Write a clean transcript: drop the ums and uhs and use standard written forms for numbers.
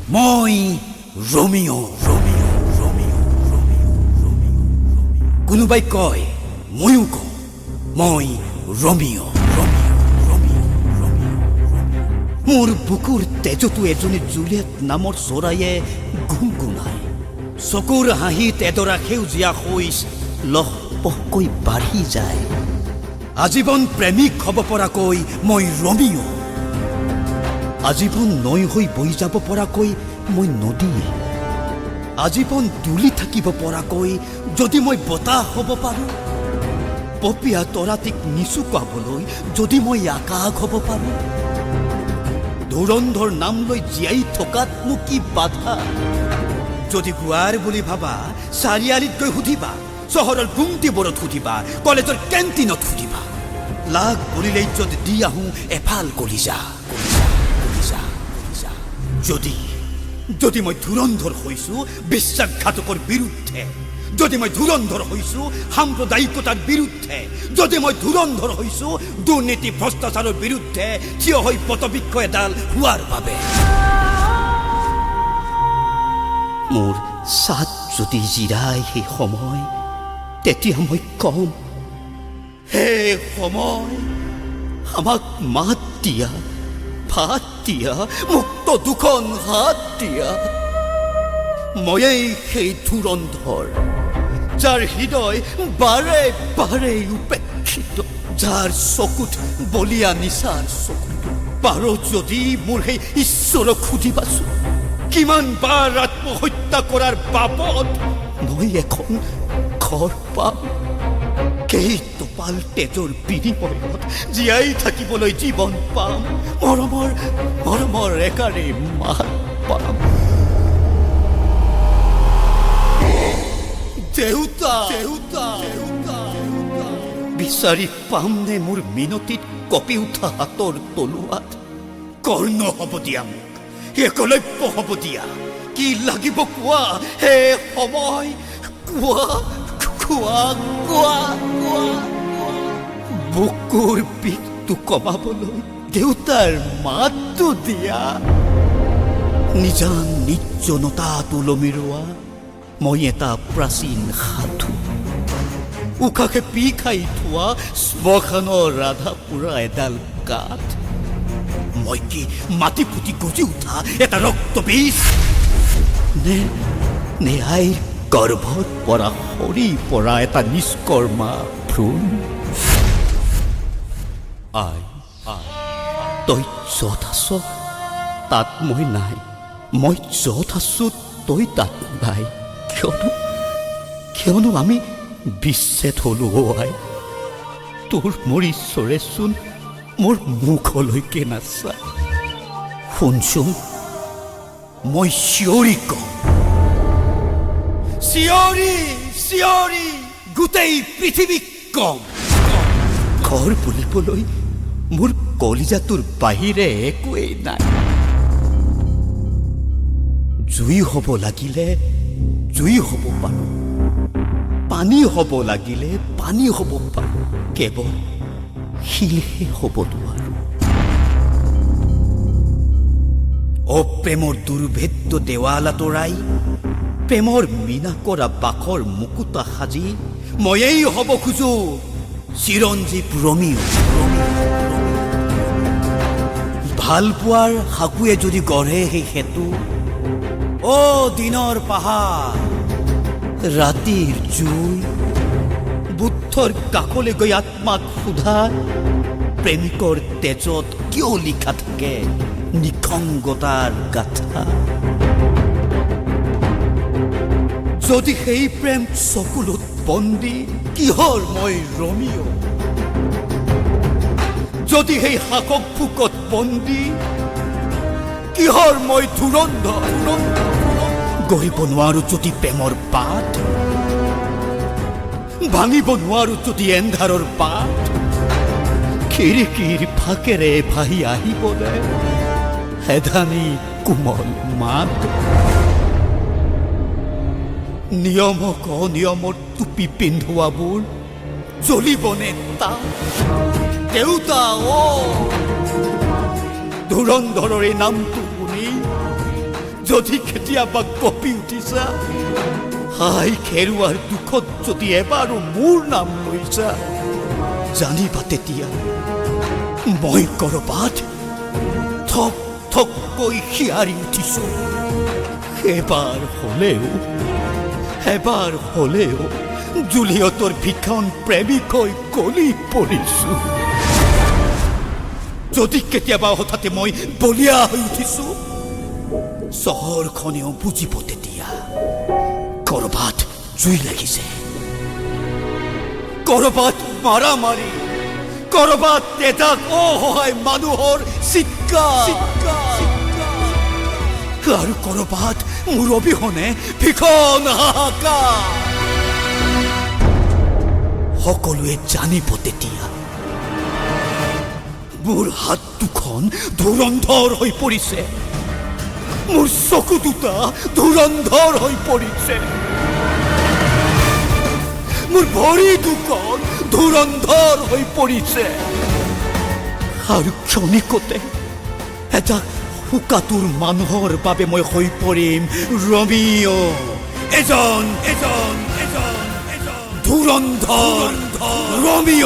মই ৰোমিঅ' কোনোবাই কয় ময়ো কওঁ মই ৰোমিঅ' মোৰ বুকুৰ তেজতো এজনী জুলিয়েট নামৰ চৰাইয়ে গুণগুণায় চকুৰ হাঁহিত এডৰা সেউজীয়া শইচ লহপহকৈ বাঢ়ি যায় আজীৱন প্ৰেমিক হ'ব পৰাকৈ মই ৰোমিঅ' আজীৱন নৈ হৈ বৈ যাব পৰাকৈ মই নদী আজীৱন দুলি থাকিব পৰাকৈ যদি মই বতাহ হ'ব পাৰোঁ পপীয়া তৰাটিক নিচুকাবলৈ যদি মই আকাশ হ'ব পাৰোঁ ধুৰন্ধৰ নাম লৈ জীয়াই থকাত মোক কি বাধা যদি গোৱাৰ বুলি ভাবা চাৰিআলিত গৈ সুধিবা চহৰৰ গুমটিবোৰত সুধিবা কলেজৰ কেণ্টিনত সুধিবা লাগ বুলিলেই যদি দি আহোঁ এফাল কলিজা যদি মই ধুৰন্ধৰ হৈছোঁ বিশ্বাসঘাতকৰ বিৰুদ্ধে যদি মই ধুৰন্ধৰ হৈছোঁ সাম্প্ৰদায়িকতাৰ বিৰুদ্ধে যদি মই ধুৰন্ধৰ হৈছোঁ দুৰ্নীতি ভ্ৰষ্টাচাৰৰ বিৰুদ্ধে থিয় হৈ পটবৃক্ষ এডাল হোৱাৰ বাবে মোৰ ছাদ যদি জিৰাই সেই সময় তেতিয়া মই কম হে সময় আমাক মাত দিয়া ভাত দিয়া মুক্ত দুখন হাত দিয়া ময়েই সেই ধুৰন্ধৰ যাৰ হৃদয় বাৰে বাৰে উপেক্ষিত যাৰ চকুত বলিয়া নিচাৰ চকু পাৰ যদি মোৰ সেই ঈশ্বৰক সুধিবাচোন কিমান বাৰ আত্মহত্যা কৰাৰ বাবদ মই এখন ঘৰ পাম কেইটোপাল তেজৰ বিনিময়ত জীয়াই থাকিবলৈ জীৱন পাম মৰমৰ একাৰে মাত পাম দেউতা বিচাৰি পামনে মোৰ মিনতিত কঁপি উঠা হাতৰ তলুৱাত কৰ্ণ হ'ব দিয়া মোক একলব্য হ'ব দিয়া কি লাগিব কোৱা হে সময় কোৱা বুকুৰ বিষটো কমাবলৈ দেউতাৰ মাতটো দিয়া নিজান নিৰ্জনতাত ওলমিৰোৱা মই এটা প্ৰাচীন সাধু উশাহে পি খাই থোৱা শ্মশানৰ ৰাধা পুৰা এডাল কাঠ মই কি মাটি ফুটি গজি উঠা এটা ৰক্তবীজ নে আইৰ গৰ্ভত পৰা সৰি পৰা এটা নিষ্কৰ্মা ভ্ৰূণ তই য'ত আছ তাত মই নাই মই য'ত আছো তই তাত নাই কিয়নো আমি বিচ্ছেদ হলো আই তোৰ মোৰ ঈশ্বৰেচোন মোৰ মুখলৈকে নাচায় শুনচোন মই চিঞৰি কওঁ চিঞৰি গোটেই পৃথিৱীক কম ঘৰ বুলিবলৈ মোৰ কলিজাটোৰ বাহিৰে একোৱেই নাই জুই হ'ব লাগিলে জুই হ'ব পাৰোঁ পানী হ'ব লাগিলে পানী হ'ব পাৰোঁ কেৱল শিলহে হ'ব নোৱাৰোঁ অপ্ৰেমৰ দুৰ্ভেদ্য দেৱাল আঁতৰাই প্ৰেমৰ মীনা কৰা বাখৰ মুকুতা সাজি ময়েই হ'ব খোজো চিৰঞ্জীৱ ৰোমিঅ' ভাল পোৱাৰ সাকুৱে যদি গঢ়ে সেই সেতু দিনৰ পাহাৰ ৰাতিৰ জুই বুদ্ধৰ কাষলৈ গৈ আত্মাক সোধা প্ৰেমিকৰ তেজত কিয় লিখা থাকে নিসংগতাৰ গাথা যদি সেই প্ৰেম চকুলত বন্দী কিহৰ মই ৰোমিঅ' যদি সেই শাকক ফুকত বন্দী কিহৰ মই ধুৰন্ধৰ গঢ়িব নোৱাৰো যদি প্ৰেমৰ বাট ভাঙিব নোৱাৰো যদি এন্ধাৰৰ বাট খিৰিকীৰ ফাকেৰে ভাহি আহিবলে হেধানি কোমল মাত নিয়মক অনিয়মৰ টুপি পিন্ধোৱাবোৰ জ্বলিবনে তাত দেউতা ধুৰন্ধৰৰ এই নামটো শুনি যদি কেতিয়াবা কঁপি উঠিছা, হাই খেৰুৱাৰ দুখত যদি এবাৰো মোৰ নাম লৈছা, জানিবা তেতিয়া মই ক'ৰবাত থক থককৈ শিয়াৰি উঠিছো। এবাৰ হ'লেও জুলিয়টৰ ভীষণ প্ৰেমিক হৈ গলি পৰিছো। যদি কেতিয়াবা হঠাতে মই বলিয়া হৈ উঠিছো, চহৰখনেও বুজিব তেতিয়া ক'ৰবাত জুই লাগিছে, ক'ৰবাত মাৰামাৰি, ক'ৰবাত তেজাত অসহায় মানুহৰ চিৎকাৰ, আৰু ক'ৰবাত মোৰ অবিহনে ভীষণ হাহাকাৰ। সকলোৱে জানিব তেতিয়া মোৰ হাত দুখন ধুৰন্ধৰ হৈ পৰিছে, মোৰ চকু দুটা ধুৰন্ধৰ হৈ পৰিছে, মোৰ ভৰি দুখন ধুৰন্ধৰ হৈ পৰিছে, আৰু ক্ষণিকতে এটা শোকাতুৰ মানুহৰ বাবে মই হৈ পৰিম ৰমিঅ, এজন ধুৰন্ধৰ ৰমিঅ।